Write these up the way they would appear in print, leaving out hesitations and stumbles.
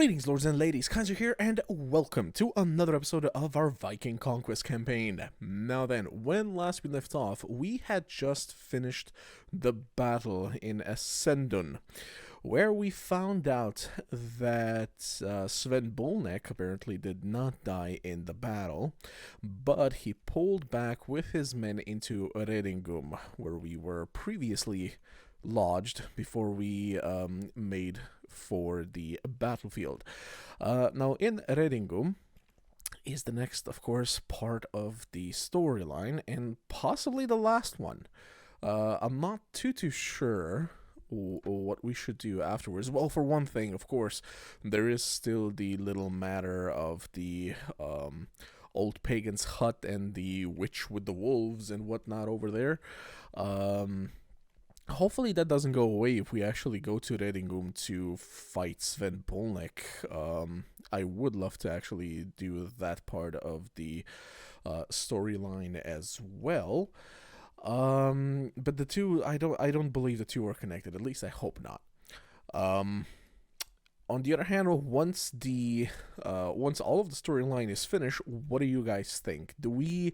Greetings, lords and ladies, Kaiser here, and welcome to another episode of our Viking Conquest campaign. Now then, when last we left off, we had just finished the battle in Ascendon, where we found out that Sven apparently did not die in the battle, but he pulled back with his men into Redingum, where we were previously lodged before we made for the battlefield. Now, in Redingum is the next, of course, part of the storyline, and possibly the last one. I'm not too sure what we should do afterwards. Well, for one thing, of course, there is still the little matter of the old pagan's hut and the witch with the wolves and whatnot over there. Hopefully that doesn't go away if we actually go to Redingum to fight Sven Bolnek. I would love to actually do that part of the storyline as well. But the two, I don't believe the two are connected. At least I hope not. On the other hand, once all of the storyline is finished, what do you guys think? Do we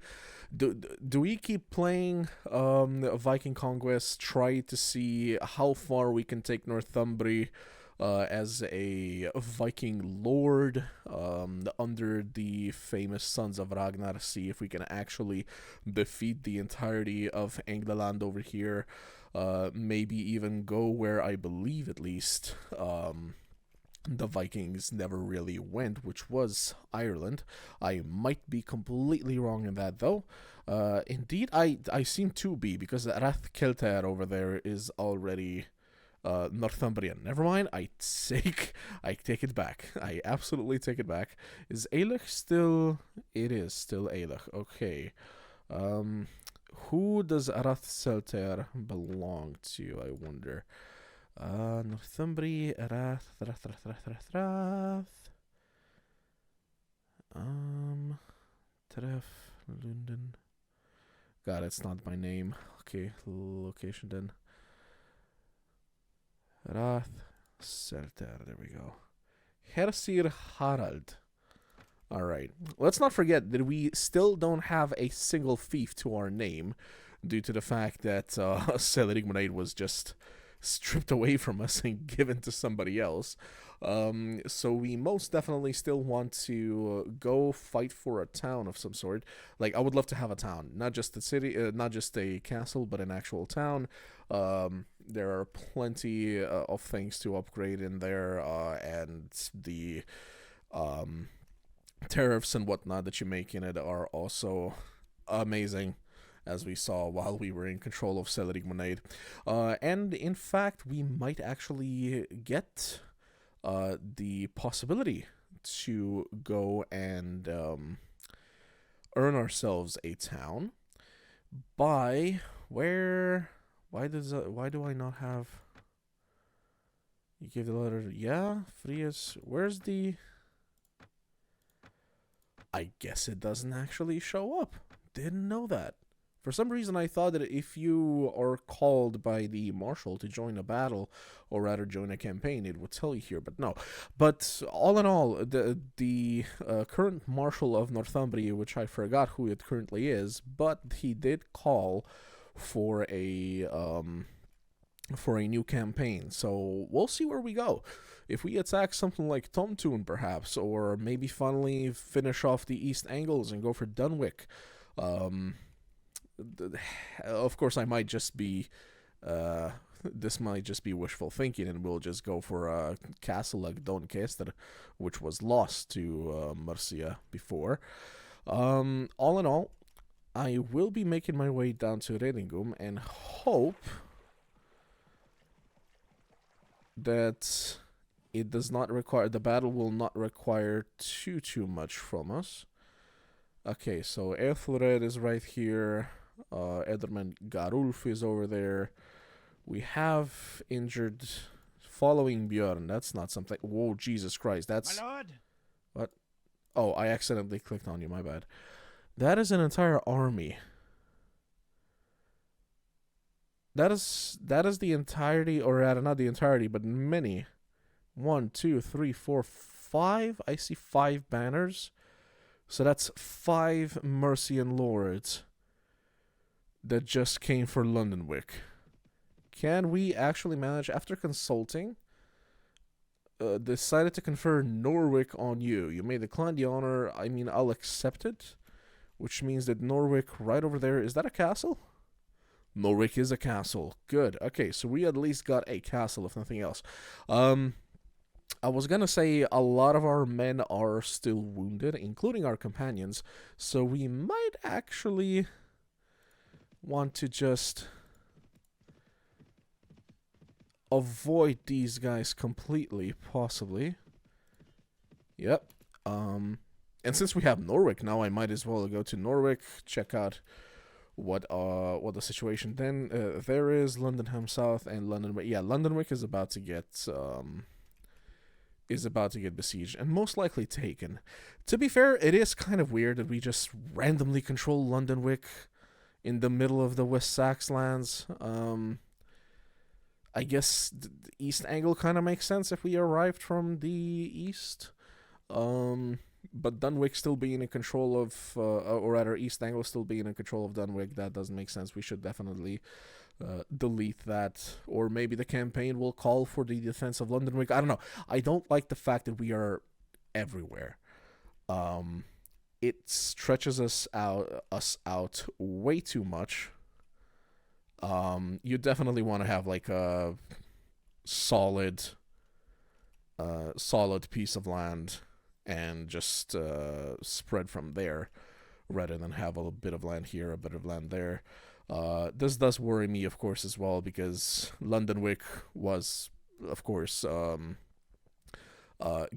keep playing Viking Conquest, try to see how far we can take Northumbria as a Viking lord under the famous Sons of Ragnar, see if we can actually defeat the entirety of England over here, maybe even go where I believe at least the Vikings never really went, which was Ireland. I might be completely wrong in that, though. Indeed, I seem to be, because Rathkelter over there is already Northumbrian. Never mind, I take it back. I absolutely take it back. Is Ailech still... It is still Ailech. Okay. Who does Rathkelter belong to, I wonder? Northumbria, Rath. Tref, London. God, it's not my name. Okay, location then. Rath, Selter, there we go. Hersir Harald. Alright, let's not forget that we still don't have a single fief to our name, due to the fact that Seligmanade was just stripped away from us and given to somebody else. So we most definitely still want to go fight for a town of some sort. Like, I would love to have a town, not just a city, not just a castle, but an actual town. There are plenty of things to upgrade in there, and the tariffs and whatnot that you make in it are also amazing, as we saw while we were in control of Seligmanade. And in fact, we might actually get the possibility to go and earn ourselves a town by why do I not have... You gave the letter... Yeah, Frias... Where's the... I guess it doesn't actually show up. Didn't know that. For some reason, I thought that if you are called by the marshal to join a battle, or rather join a campaign, it would tell you here, but no. But all in all, the current marshal of Northumbria, which I forgot who it currently is, but he did call for a new campaign. So we'll see where we go. If we attack something like Tomtoon, perhaps, or maybe finally finish off the East Angles and go for Dunwich. Of course, I might just be this might just be wishful thinking, and we'll just go for a castle like Doncaster, which was lost to Mercia before. All in all, I will be making my way down to Redingum and hope that it does not require... the battle will not require too much from us. Okay, so Ethelred is right here. Ederman Garulf is over there. We have injured following Björn. That's not something... Whoa, Jesus Christ. That's... My lord! What? Oh, I accidentally clicked on you. My bad. That is an entire army. That is the entirety, or rather not the entirety, but many. 1, 2, 3, 4, 5. I see 5 banners. So that's 5 Mercian lords that just came for Londonwick. Can we actually manage, after consulting, decided to confer Norwick on you. You may decline the honor. I mean, I'll accept it, which means that Norwick right over there, is that a castle? Norwick is a castle. Good. Okay, so we at least got a castle, if nothing else. I was gonna say a lot of our men are still wounded, including our companions, so we might actually want to just avoid these guys completely, possibly. Yep. And since we have Norwick now, I might as well go to Norwick, check out what the situation then there is. Londonham South and Londonwick. Yeah, Londonwick is about to get besieged and most likely taken. To be fair, it is kind of weird that we just randomly control Londonwick in the middle of the West Sax lands. I guess the east angle kind of makes sense if we arrived from the east. But Dunwick still being in control of, or rather east angle still being in control of Dunwick, that doesn't make sense. We should definitely delete that. Or maybe the campaign will call for the defense of Londonwick. I don't know. I don't like the fact that we are everywhere. It stretches us out way too much. You definitely want to have like a solid piece of land and just spread from there rather than have a bit of land here, a bit of land there. This does worry me, of course, as well, because Londonwick was, of course,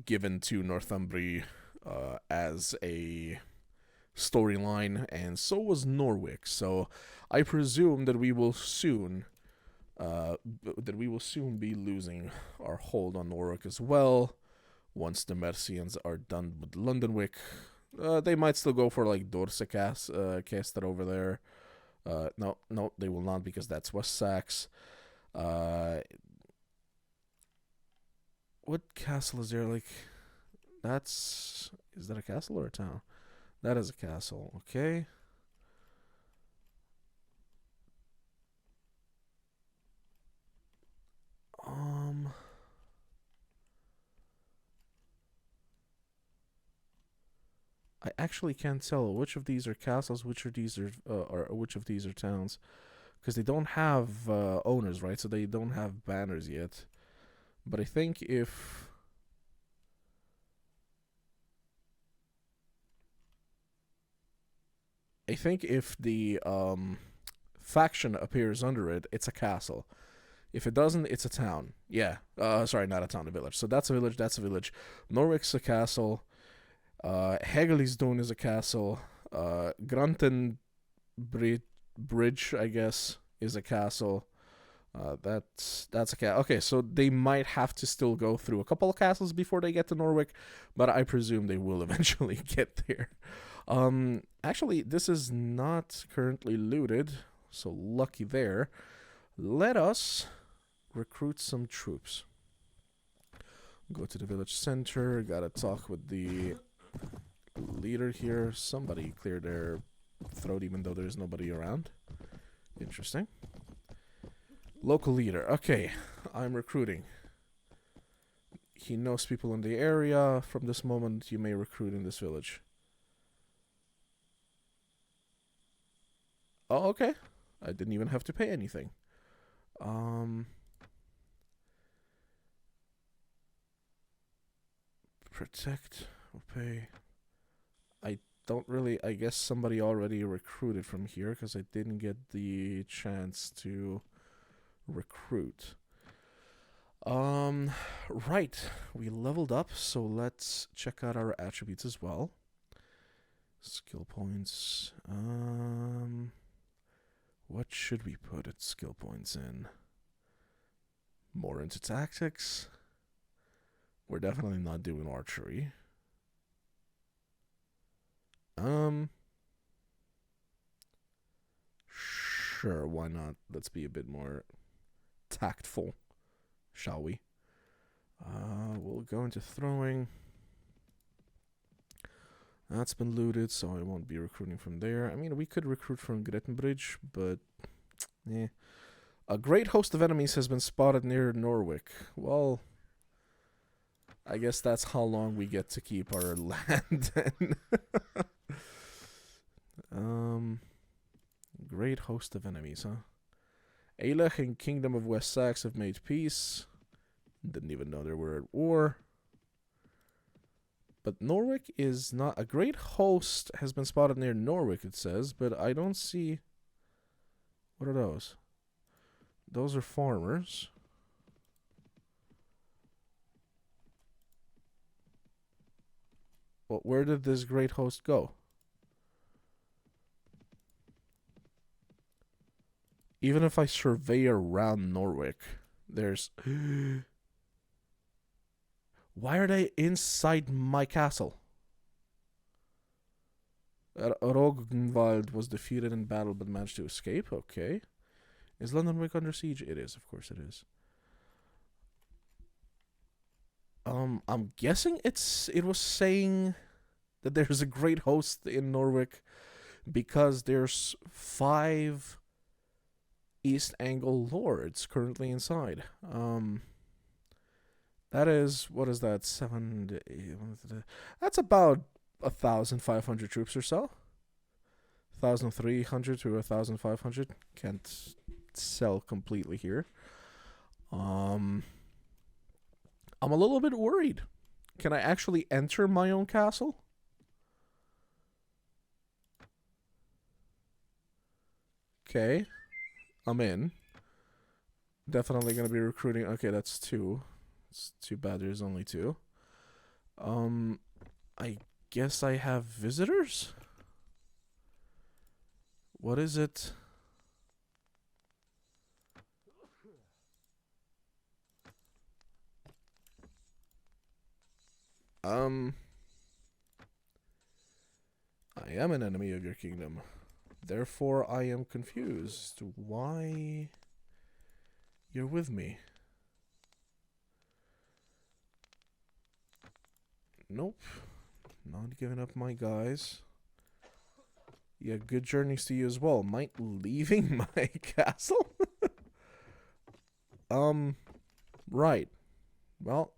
given to Northumbria as a storyline, and so was Norwick. So I presume that we will soon be losing our hold on Norwick as well. Once the Mercians are done with Londonwick, they might still go for like Dorse Caster over there. No, they will not, because that's West Sax. What castle is there? Like, is that a castle or a town? That is a castle. Okay. I actually can't tell which of these are castles, which of these are towns, because they don't have owners, right? So they don't have banners yet. But I think if the faction appears under it, it's a castle. If it doesn't, it's a town. Yeah. Sorry, not a town, a village. So that's a village, that's a village. Norwick's a castle. Hegeligsdon is a castle. Granton Bridge, I guess, is a castle. That's a castle. Okay, so they might have to still go through a couple of castles before they get to Norwick, but I presume they will eventually get there. Actually, this is not currently looted, so lucky there. Let us recruit some troops. Go to the village center. Gotta talk with the leader here. Somebody clear their throat even though there's nobody around. Interesting. Local leader. Okay, I'm recruiting. He knows people in the area. From this moment, you may recruit in this village. Oh, okay. I didn't even have to pay anything. Protect. Okay. I don't really... I guess somebody already recruited from here because I didn't get the chance to recruit. Right. We leveled up, so let's check out our attributes as well. Skill points. What should we put its skill points in? More into tactics. We're definitely not doing archery. Sure, why not? Let's be a bit more tactful, shall we? We'll go into throwing. That's been looted, so I won't be recruiting from there. I mean, we could recruit from Grettenbridge, but eh. A great host of enemies has been spotted near Norwich. Well, I guess that's how long we get to keep our land then. Great host of enemies, huh? Ailech and Kingdom of West Sax have made peace. Didn't even know they were at war. But Norwich is not... A great host has been spotted near Norwich, it says, but I don't see... What are those? Those are farmers. Well, where did this great host go? Even if I survey around Norwich, there's... Why are they inside my castle? Rognvald was defeated in battle but managed to escape. Okay. Is London under siege? It is, of course it is. I'm guessing it was saying that there's a great host in Norwich because there's 5 East Angle lords currently inside. That is, what is that? 7 to 8, that's about 1,500 troops or so. 1,300 to 1,500. Can't sell completely here. I'm a little bit worried. Can I actually enter my own castle? Okay. I'm in. Definitely gonna be recruiting. Okay, that's 2. It's too bad there's only 2. I guess I have visitors? What is it? I am an enemy of your kingdom. Therefore, I am confused. Why you're with me? Nope. Not giving up my guys. Yeah, good journeys to you as well. Might leaving my castle? Right. Well,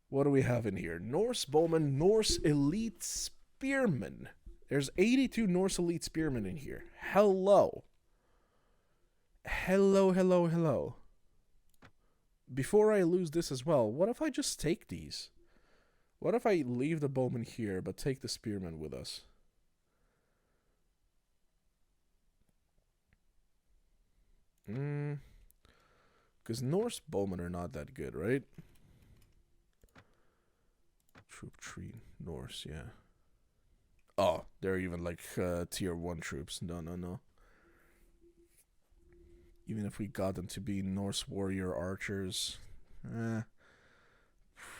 what do we have in here? Norse bowman, Norse elite spearmen. There's 82 Norse elite spearmen in here. Hello. Hello, hello, hello. Before I lose this as well, what if I just take these? What if I leave the bowman here, but take the spearmen with us? Because Norse bowmen are not that good, right? Troop tree, Norse, yeah. Oh, they're even like tier 1 troops. No, no, no. Even if we got them to be Norse warrior archers,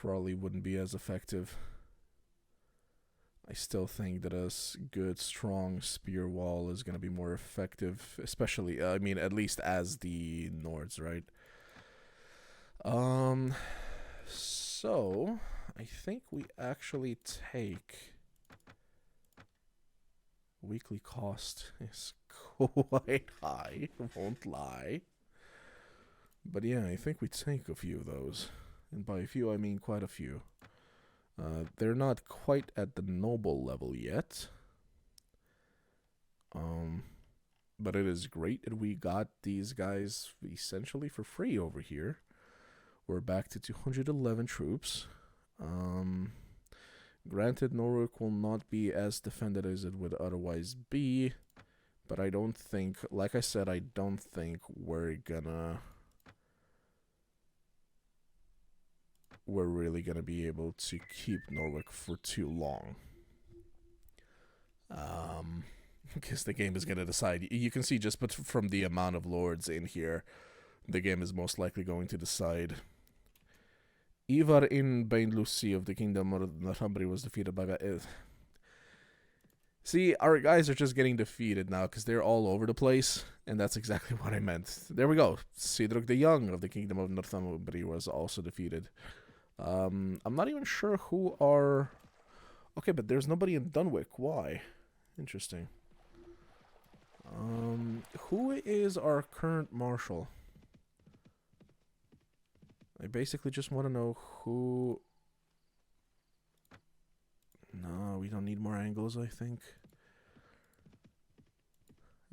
probably wouldn't be as effective. I still think that a good, strong spear wall is going to be more effective, especially, I mean, at least as the Nords, right? So, I think we actually take... Weekly cost is quite high, won't lie. But yeah, I think we take a few of those. And by a few, I mean quite a few. They're not quite at the noble level yet. But it is great that we got these guys essentially for free over here. We're back to 211 troops. Granted, Norwich will not be as defended as it would otherwise be. But I don't think, like I said, I don't think we're really gonna be able to keep Norwich for too long. Because the game is gonna decide. You can see just from the amount of lords in here, the game is most likely going to decide. Ivar in Bainlusi of the Kingdom of Northumbria was defeated by... See, our guys are just getting defeated now because they're all over the place, and that's exactly what I meant. There we go. Sidruk the Young of the Kingdom of Northumbria was also defeated. I'm not even sure who our Okay, but there's nobody in Dunwich. Why? Interesting. Who is our current marshal? I basically just want to know who... No, we don't need more angles, I think.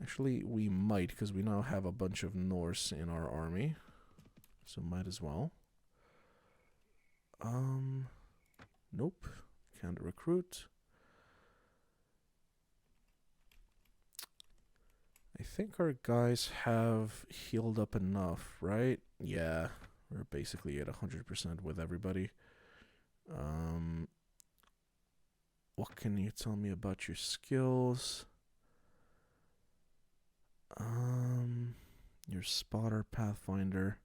Actually, we might, because we now have a bunch of Norse in our army. So might as well. Nope. Can't recruit. I think our guys have healed up enough, right? Yeah, we're basically at 100% with everybody. What can you tell me about your skills? Your spotter, pathfinder.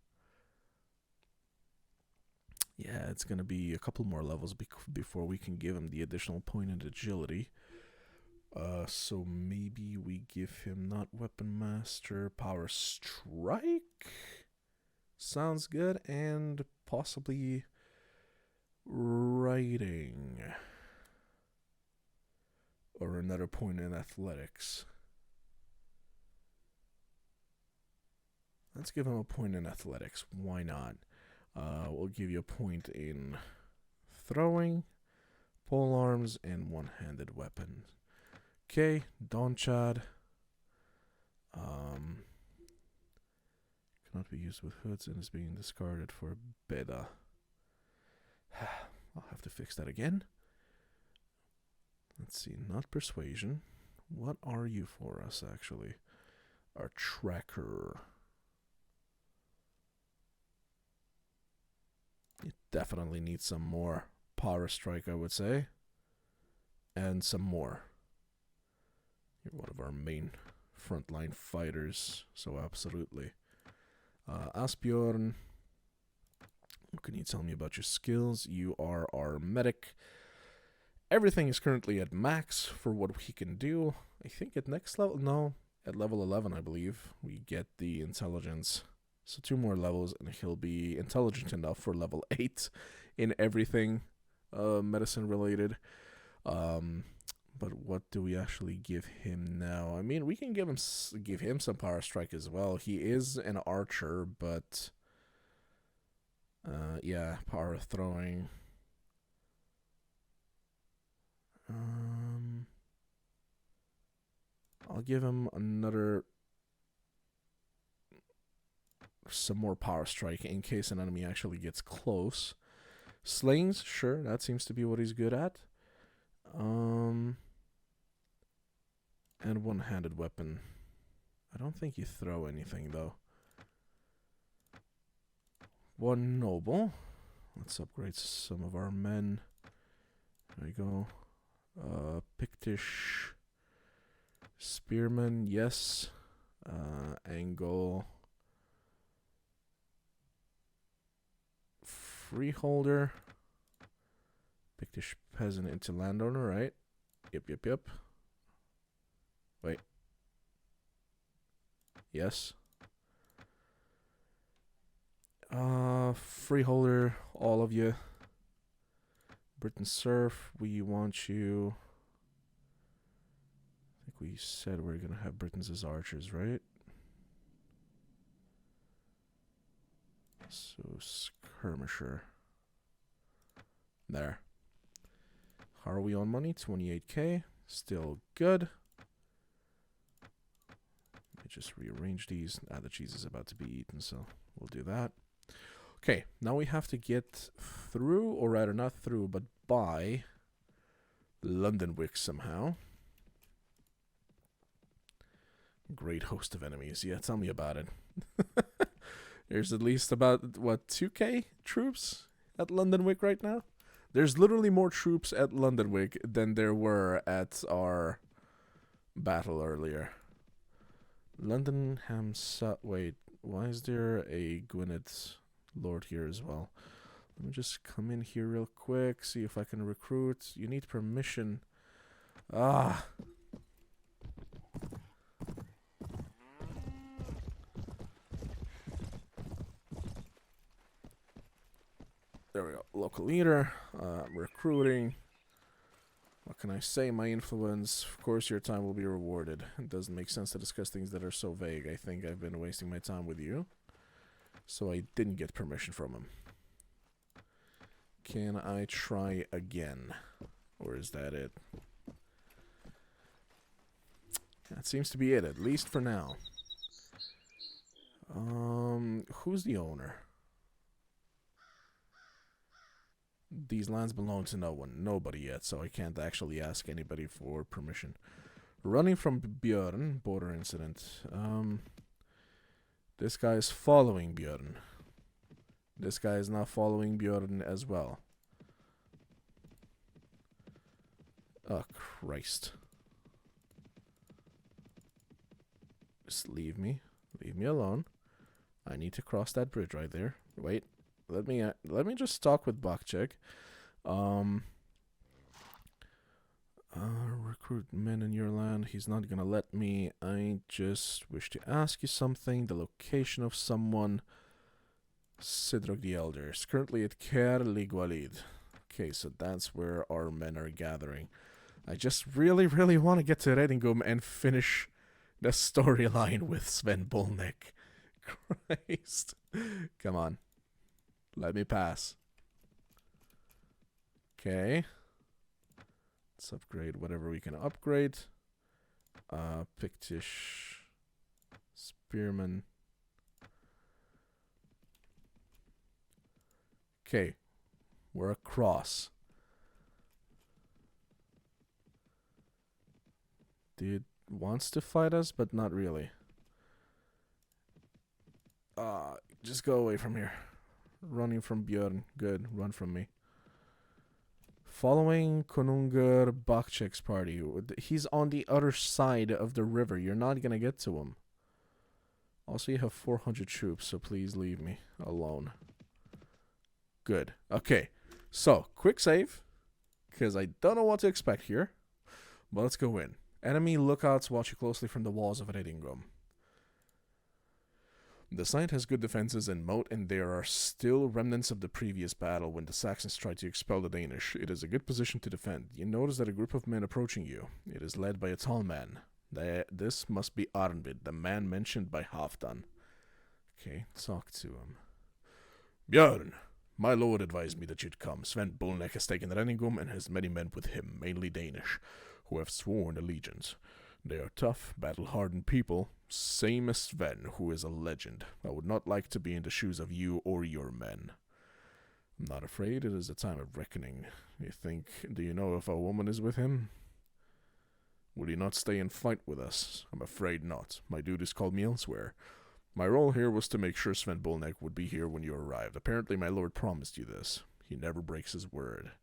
Yeah, it's gonna be a couple more levels before we can give him the additional point in agility. So maybe we give him not weapon master, power strike. Sounds good, and possibly writing. Or another point in athletics. Let's give him a point in athletics. Why not? We'll give you a point in throwing, pole arms, and one-handed weapons. Okay, Donchad. Cannot be used with hoods and is being discarded for beta. I'll have to fix that again. Let's see, not persuasion. What are you for us, actually? Our tracker. You definitely need some more power strike, I would say. And some more. You're one of our main frontline fighters, so absolutely. Björn, what can you tell me about your skills? You are our medic. Everything is currently at max for what he can do. I think at next level, no, at level 11, I believe, we get the intelligence. So 2 more levels, and he'll be intelligent enough for level 8 in everything medicine related. But what do we actually give him now? I mean, we can give him some power strike as well. He is an archer, but yeah, power throwing. I'll give him some more power strike in case an enemy actually gets close. Slings, sure, that seems to be what he's good at. And one-handed weapon. I don't think you throw anything, though. 1 noble. Let's upgrade some of our men. There we go. Pictish spearman, yes. Angle. Freeholder. Pictish peasant into landowner, right? Yep. Wait. Yes. Freeholder, all of you. Britain serf, we want you. I think we said we're gonna have Britons as archers, right? So skirmisher. There. How are we on money? 28k. Still good. Let me just rearrange these. The cheese is about to be eaten, so we'll do that. Okay, now we have to get through, or rather not through, but by Londonwick somehow. Great host of enemies. Yeah, tell me about it. There's at least about, what, 2k troops at Londonwick right now? There's literally more troops at Londonwick than there were at our battle earlier. Wait, why is there a Gwynedd Lord here as well? Let me just come in here real quick, see if I can recruit. You need permission. Ah. There we go. Local leader, recruiting. can I say? My influence. Of course, your time will be rewarded. It doesn't make sense to discuss things that are so vague. I think I've been wasting my time with you. So I didn't get permission from him. Can I try again? Or is that it? That seems to be it, at least for now. Who's the owner? These lands belong to no one. Nobody yet, so I can't actually ask anybody for permission. Running from Björn, border incident. This guy is following Björn. This guy is now following Björn as well. Oh, Christ. Just leave me. Leave me alone. I need to cross that bridge right there. Wait. Let me just talk with Bakchek. Recruit men in your land. He's not gonna let me. I just wish to ask you something. The location of someone. Sidrog the Elder is currently at Ker Ligwalid. Okay, so that's where our men are gathering. I just really want to get to Redingum and finish the storyline with Sven Bolnek. Christ. Come on. Let me pass. Okay. Let's upgrade whatever we can upgrade. Pictish. Spearman. Okay. We're across. Dude wants to fight us, but not really. Just go away from here. Running from Björn. Good. Run from me. Following Konungur Bakchek's party. He's on the other side of the river. You're not gonna get to him. Also, you have 400 troops, so please leave me alone. Good. Okay. So, quick save. Because I don't know what to expect here. But let's go in. Enemy lookouts watch you closely from the walls of Redingum. The site has good defenses and moat, and there are still remnants of the previous battle when the Saxons tried to expel the Danish. It is a good position to defend. You notice that a group of men approaching you. It is led by a tall man. This must be Arnvid, the man mentioned by Halfdan. Okay, talk to him. Björn, my lord advised me that you'd come. Sven Bolnek has taken Reningum and has many men with him, mainly Danish, who have sworn allegiance. They are tough, battle-hardened people, same as Sven, who is a legend. I would not like to be in the shoes of you or your men. I'm not afraid. It is a time of reckoning. Do you know if a woman is with him? Will you not stay and fight with us? I'm afraid not. My duties called me elsewhere. My role here was to make sure Sven Bolnek would be here when you arrived. Apparently my lord promised you this. He never breaks his word.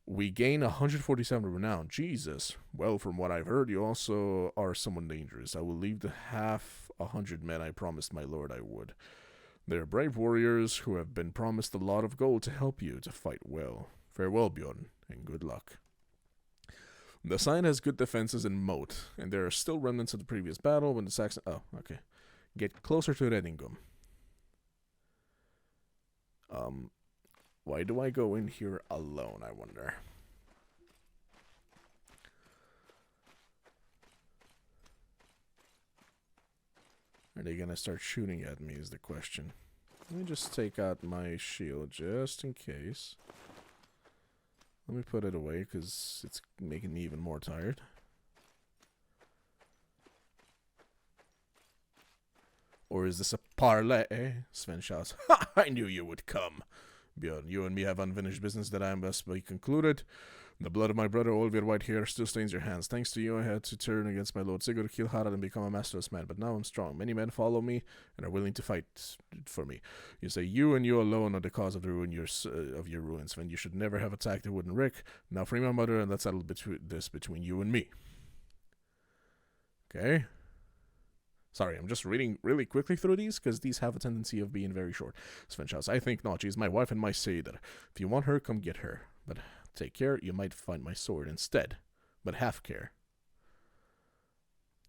We gain 147 renown. Jesus. Well, from what I've heard, you also are someone dangerous. I will leave the 100 men I promised my lord I would. They are brave warriors who have been promised a lot of gold to help you to fight well. Farewell, Björn, and good luck. The sign has good defenses and moat, and there are still remnants of the previous battle when the Saxons... Oh, okay. Get closer to Redingum. Why do I go in here alone, I wonder? Are they gonna start shooting at me is the question. Let me just take out my shield just in case. Let me put it away because it's making me even more tired. Or is this a parlay? Sven shouts. Ha! I knew you would come. Björn, you and me have unfinished business that I must be concluded. The blood of my brother Olvir White here still stains your hands. Thanks to you, I had to turn against my lord Sigurd, kill Harald, and become a masterless man. But now I'm strong. Many men follow me and are willing to fight for me. You say you and you alone are the cause of the ruin of your ruins. When you should never have attacked the wooden rick. Now free my mother, and let's settle between you and me. Okay. Sorry, I'm just reading really quickly through these, because these have a tendency of being very short. Sven shouts, I think not. She's my wife and my sailor. If you want her, come get her. But take care, you might find my sword instead. But have care.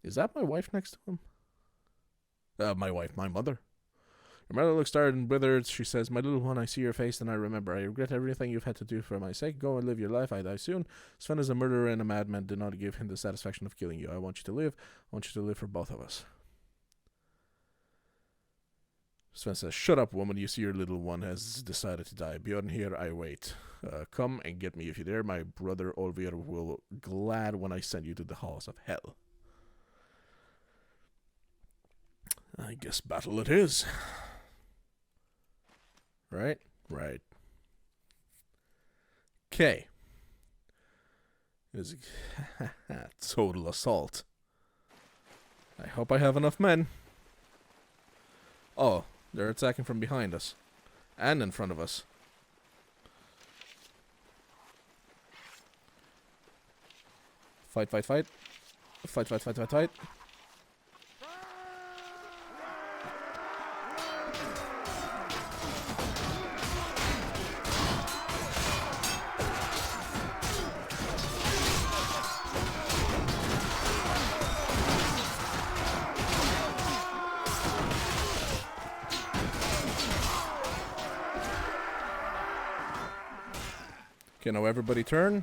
Is that my wife next to him? My wife, my mother. Your mother looks tired and withered. She says, "My little one, I see your face and I remember. I regret everything you've had to do for my sake. Go and live your life. I die soon. Sven is a murderer and a madman. Do not give him the satisfaction of killing you. I want you to live. I want you to live for both of us." Sven says, "Shut up, woman. You see your little one has decided to die. Björn here, I wait. Come and get me if you dare. My brother Olvir will glad when I send you to the halls of hell." I guess battle it is. Right? Right. Okay. Is total assault. I hope I have enough men. Oh, they're attacking from behind us. And in front of us. Fight, fight, fight. Fight, fight, fight, fight, fight. Okay, now everybody turn.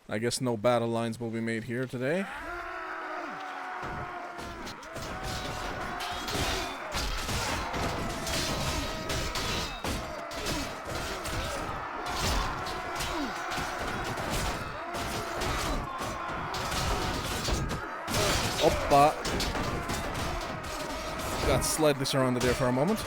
I guess no battle lines will be made here today. Oppa. Got slightly surrounded there for a moment.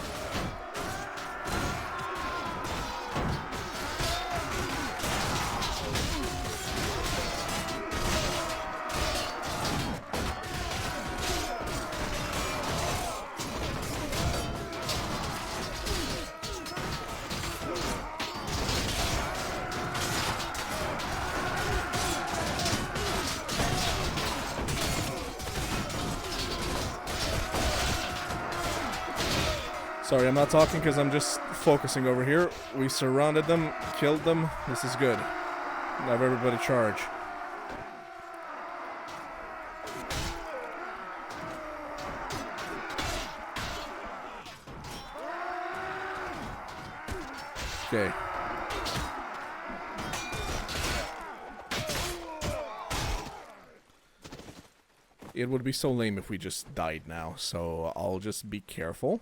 Sorry, I'm not talking because I'm just focusing over here. We surrounded them, killed them. This is good. Now everybody charge. Okay. It would be so lame if we just died now, so I'll just be careful.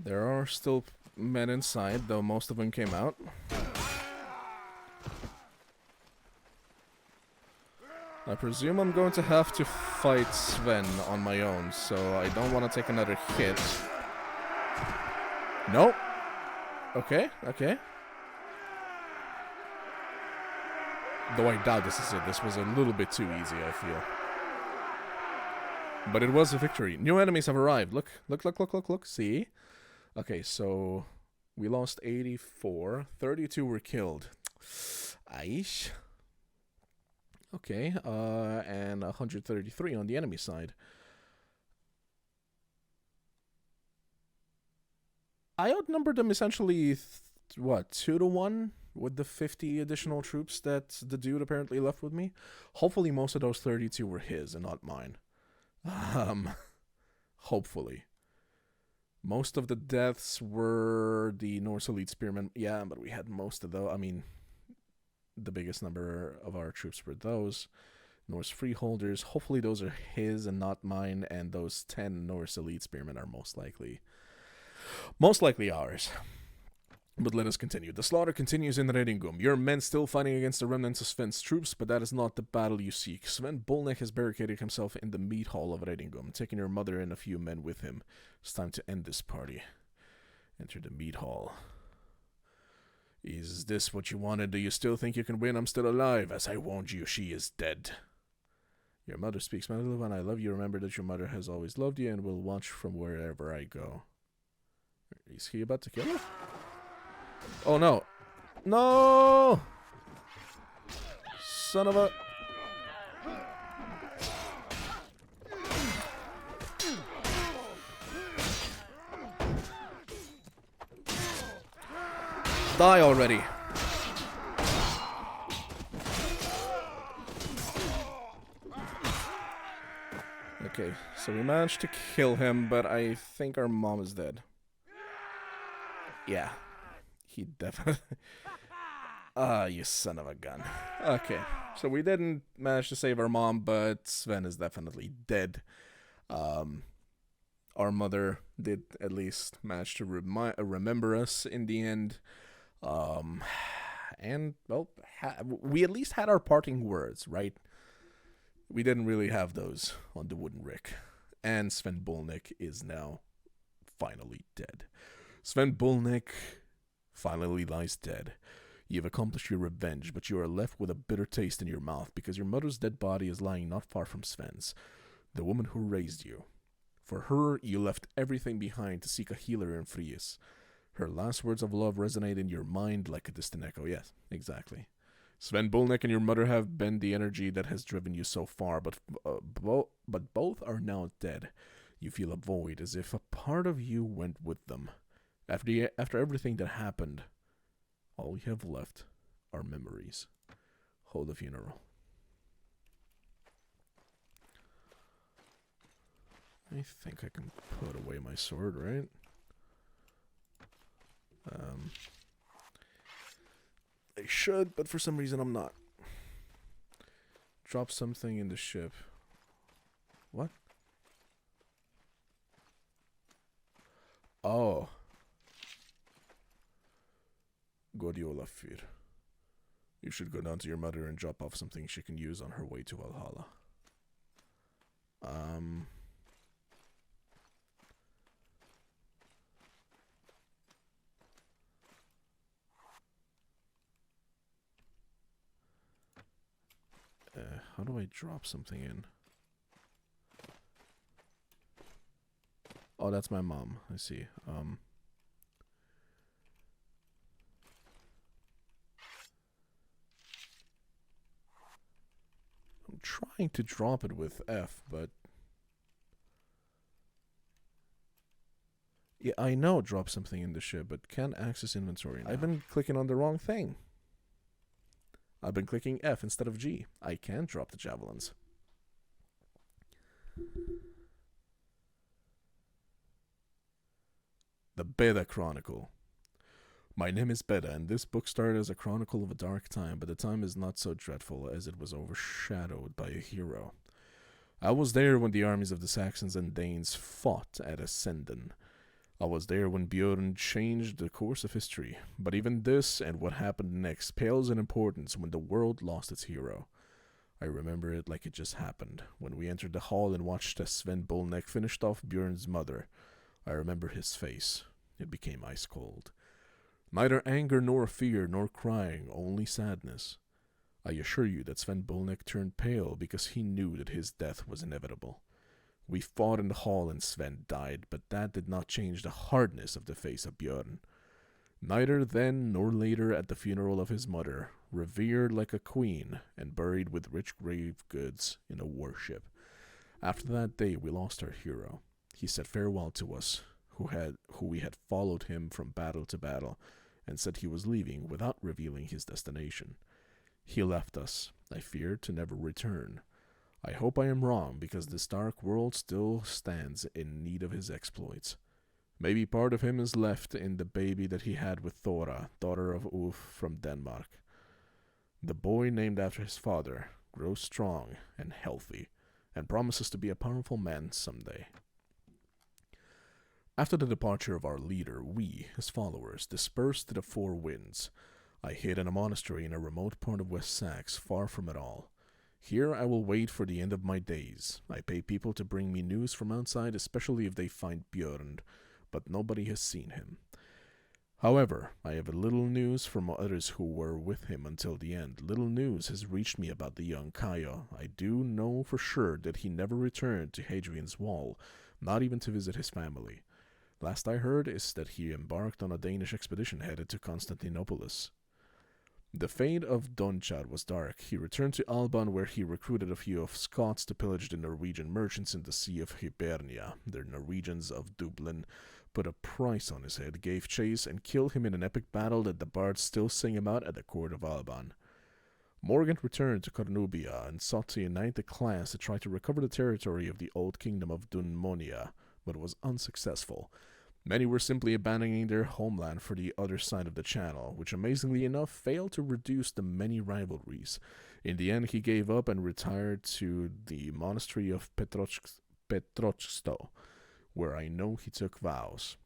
There are still men inside, though most of them came out. I presume I'm going to have to fight Sven on my own, so I don't want to take another hit. Nope. Okay, okay. Though I doubt this is it. This was a little bit too easy, I feel. But it was a victory. New enemies have arrived. Look, look, look, look, look, look. See? Okay, so we lost 84. 32 were killed. Aish. Okay, and 133 on the enemy side. I outnumbered them essentially, what, 2-1 with the 50 additional troops that the dude apparently left with me. Hopefully most of those 32 were his and not mine. Hopefully. Most of the deaths were the Norse elite spearmen. Yeah, but we had most of those. I mean, the biggest number of our troops were those. Norse freeholders. Hopefully those are his and not mine. And those 10 Norse elite spearmen are most likely ours. But let us continue. The slaughter continues in Redingum. Your men still fighting against the remnants of Sven's troops, but that is not the battle you seek. Sven Bolnek has barricaded himself in the meat hall of Redingum, taking your mother and a few men with him. It's time to end this party. Enter the meat hall. Is this what you wanted? Do you still think you can win? I'm still alive. As I warned you, she is dead. Your mother speaks. My little one, I love you. Remember that your mother has always loved you and will watch from wherever I go. Is he about to kill her? Oh no. No! Son of a... Die already. Okay, so we managed to kill him, but I think our mom is dead. Yeah, he definitely... Ah, you son of a gun. Okay, so we didn't manage to save our mom, but Sven is definitely dead. Our mother did at least manage to remember us in the end. And, well, we at least had our parting words, right? We didn't really have those on the wooden rick. And Sven Bolnik is now finally dead. Sven Bolnik finally lies dead. You've accomplished your revenge, but you are left with a bitter taste in your mouth because your mother's dead body is lying not far from Sven's, the woman who raised you. For her, you left everything behind to seek a healer in Frias. Her last words of love resonate in your mind like a distant echo. Yes, exactly. Sven Bolnik and your mother have been the energy that has driven you so far, but both are now dead. You feel a void, as if a part of you went with them. After everything that happened, all we have left are memories. Hold the funeral. I think I can put away my sword, right? I should, but for some reason I'm not. Drop something in the ship. What? Oh. Godiola Fyr. You should go down to your mother and drop off something she can use on her way to Valhalla. How do I drop something in? Oh, that's my mom. I see. I'm trying to drop it with F, but... Yeah, I know drop something in the ship, but can't access inventory now. I've been clicking on the wrong thing. I've been clicking F instead of G. I can't drop the javelins. The Beda Chronicle. My name is Beda, and this book started as a chronicle of a dark time, but the time is not so dreadful as it was overshadowed by a hero. I was there when the armies of the Saxons and Danes fought at Ascendon. I was there when Björn changed the course of history, but even this and what happened next pales in importance when the world lost its hero. I remember it like it just happened, when we entered the hall and watched as Sven Bolnik finished off Björn's mother. I remember his face. It became ice cold. Neither anger nor fear nor crying, only sadness. I assure you that Sven Bolnik turned pale because he knew that his death was inevitable. We fought in the hall and Sven died, but that did not change the hardness of the face of Björn. Neither then nor later at the funeral of his mother, revered like a queen and buried with rich grave goods in a warship. After that day we lost our hero. He said farewell to us, who we had followed him from battle to battle, and said he was leaving without revealing his destination. He left us, I fear, to never return. I hope I am wrong, because this dark world still stands in need of his exploits. Maybe part of him is left in the baby that he had with Thora, daughter of Ulf from Denmark. The boy named after his father grows strong and healthy, and promises to be a powerful man someday. After the departure of our leader, we, his followers, dispersed to the four winds. I hid in a monastery in a remote part of West Sax, far from it all. Here I will wait for the end of my days. I pay people to bring me news from outside, especially if they find Björn, but nobody has seen him. However, I have a little news from others who were with him until the end. Little news has reached me about the young Kaio. I do know for sure that he never returned to Hadrian's Wall, not even to visit his family. Last I heard is that he embarked on a Danish expedition headed to Constantinopolis. The fate of Donchad was dark. He returned to Alban, where he recruited a few of Scots to pillage the Norwegian merchants in the Sea of Hibernia. The Norwegians of Dublin put a price on his head, gave chase, and killed him in an epic battle that the bards still sing about at the court of Alban. Morgan returned to Cornubia and sought to unite the clans to try to recover the territory of the old kingdom of Dunmonia, but was unsuccessful. Many were simply abandoning their homeland for the other side of the channel, which amazingly enough failed to reduce the many rivalries. In the end, he gave up and retired to the monastery of Petrochsto, where I know he took vows.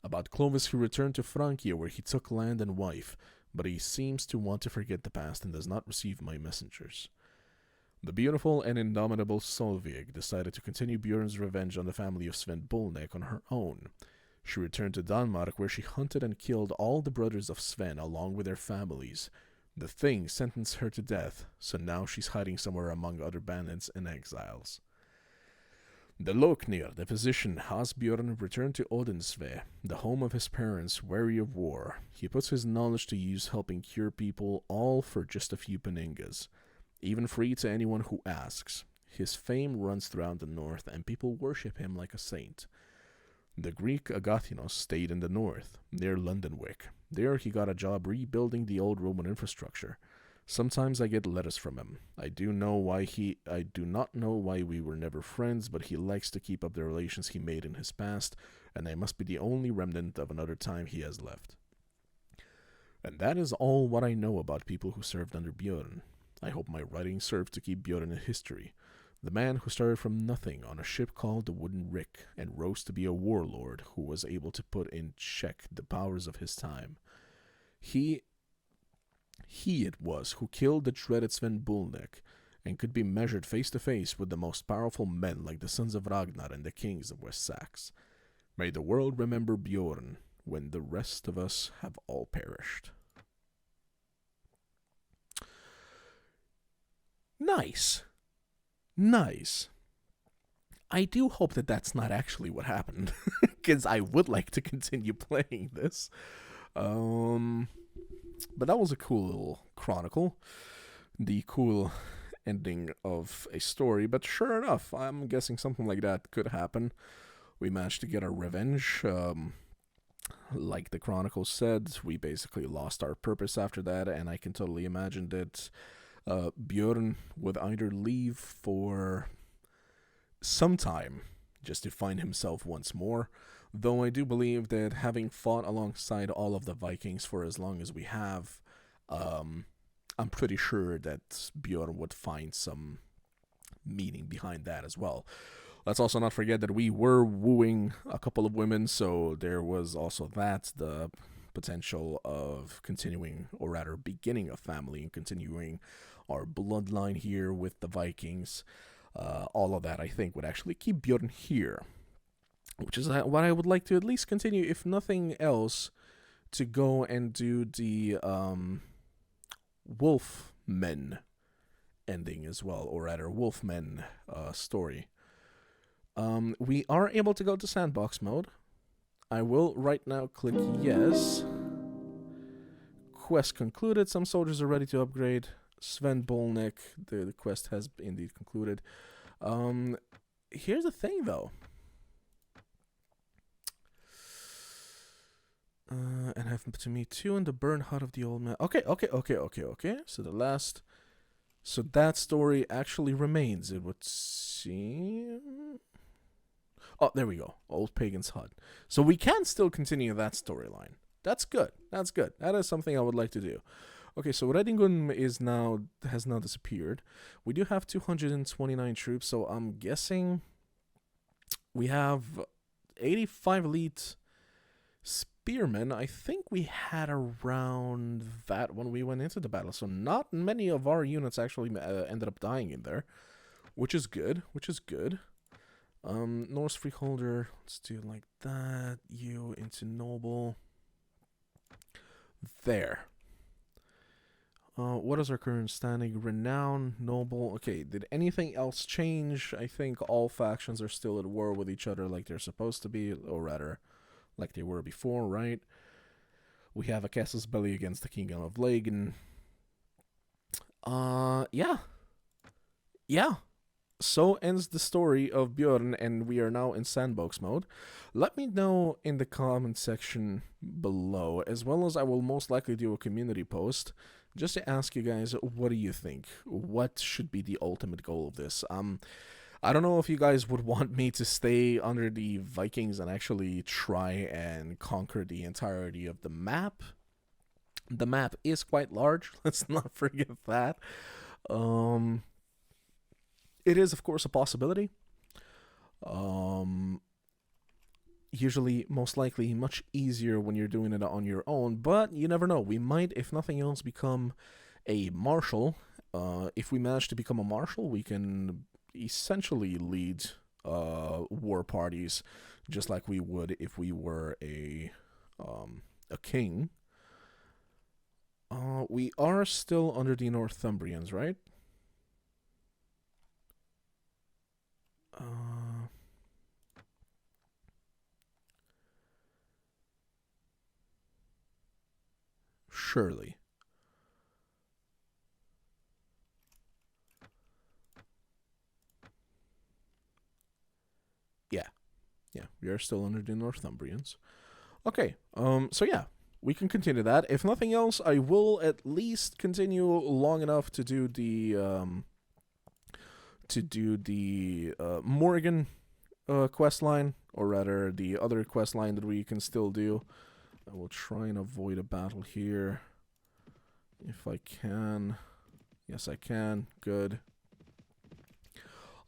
About Clovis, he returned to Francia, where he took land and wife, but he seems to want to forget the past and does not receive my messengers. The beautiful and indomitable Solveig decided to continue Björn's revenge on the family of Sven Bolnek on her own. She returned to Denmark, where she hunted and killed all the brothers of Sven along with their families. The Thing sentenced her to death, so now she's hiding somewhere among other bandits and exiles. The Loknir, the physician, has Björn returned to Odensve, the home of his parents, weary of war. He puts his knowledge to use helping cure people, all for just a few peningas. Even free to anyone who asks. His fame runs throughout the north, and people worship him like a saint. The Greek Agathinos stayed in the north, near Londonwick. There he got a job rebuilding the old Roman infrastructure. Sometimes I get letters from him. I do not know why we were never friends, but he likes to keep up the relations he made in his past, and I must be the only remnant of another time he has left. And that is all what I know about people who served under Björn. I hope my writing serves to keep Björn in history. The man who started from nothing on a ship called the Wooden Rick and rose to be a warlord who was able to put in check the powers of his time. He it was who killed the dreaded Sven Bolnek and could be measured face to face with the most powerful men like the sons of Ragnar and the kings of West Sax. May the world remember Björn when the rest of us have all perished. Nice. I do hope that that's not actually what happened, because I would like to continue playing this. But that was a cool little chronicle. The cool ending of a story. But sure enough, I'm guessing something like that could happen. We managed to get our revenge. Like the chronicle said, we basically lost our purpose after that, and I can totally imagine that Björn would either leave for some time just to find himself once more, though I do believe that having fought alongside all of the Vikings for as long as we have, I'm pretty sure that Björn would find some meaning behind that as well. Let's also not forget that we were wooing a couple of women, so there was also that, the potential of continuing, or rather beginning a family and continuing our bloodline here with the Vikings. All of that, I think, would actually keep Björn here, which is what I would like to at least continue, if nothing else, to go and do the Wolfmen ending as well, or rather Wolfmen story. We are able to go to sandbox mode. I will right now click yes. Quest concluded. Some soldiers are ready to upgrade. Sven Bolnek, the quest has indeed concluded. Here's the thing, though. And have to meet two in the burn hut of the old man. Okay. So that story actually remains, it would seem. Oh, there we go. Old Pagan's Hut. So we can still continue that storyline. That's good. That is something I would like to do. Okay, so Redingun has now disappeared. We do have 229 troops, so I'm guessing we have 85 elite spearmen. I think we had around that when we went into the battle, so not many of our units actually ended up dying in there, which is good. Norse Freeholder, let's do it like that. You into Noble. There. What is our current standing? Renown, Noble. Okay, did anything else change? I think all factions are still at war with each other like they're supposed to be, or rather, like they were before, right? We have a Casus Belli against the Kingdom of Lagan. Yeah. so ends the story of Björn, and we are now in sandbox mode. Let me know in the comment section below, as well as I will most likely do a community post just to ask you guys, what do you think? What should be the ultimate goal of this? I don't know if you guys would want me to stay under the Vikings and actually try and conquer the entirety of the map. The map is quite large, let's not forget that. It is, of course, a possibility. Usually, most likely, much easier when you're doing it on your own, but you never know. We might, if nothing else, become a marshal. If we manage to become a marshal, we can essentially lead war parties just like we would if we were a king. We are still under the Northumbrians, right? Surely. Yeah, we are still under the Northumbrians. Okay, so yeah, we can continue that. If nothing else, I will at least continue long enough to do the Morgan quest line, or rather the other quest line that we can still do. I will try and avoid a battle here if I can. Yes, I can. Good.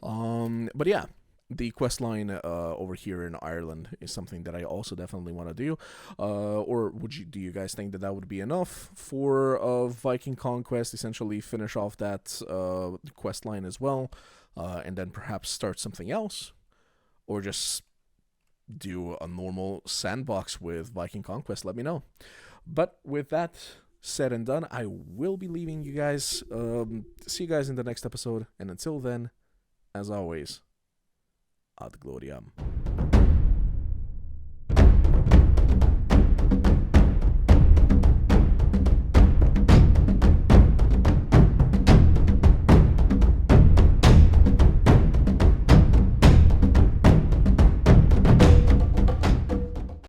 But yeah, the quest line over here in Ireland is something that I also definitely want to do. Or do you guys think that that would be enough for Viking Conquest? Essentially, finish off that quest line as well, and then perhaps start something else, or just do a normal sandbox with Viking Conquest? Let me know. But with that said and done, I will be leaving you guys. See you guys in the next episode, and until then, as always, ad gloriam.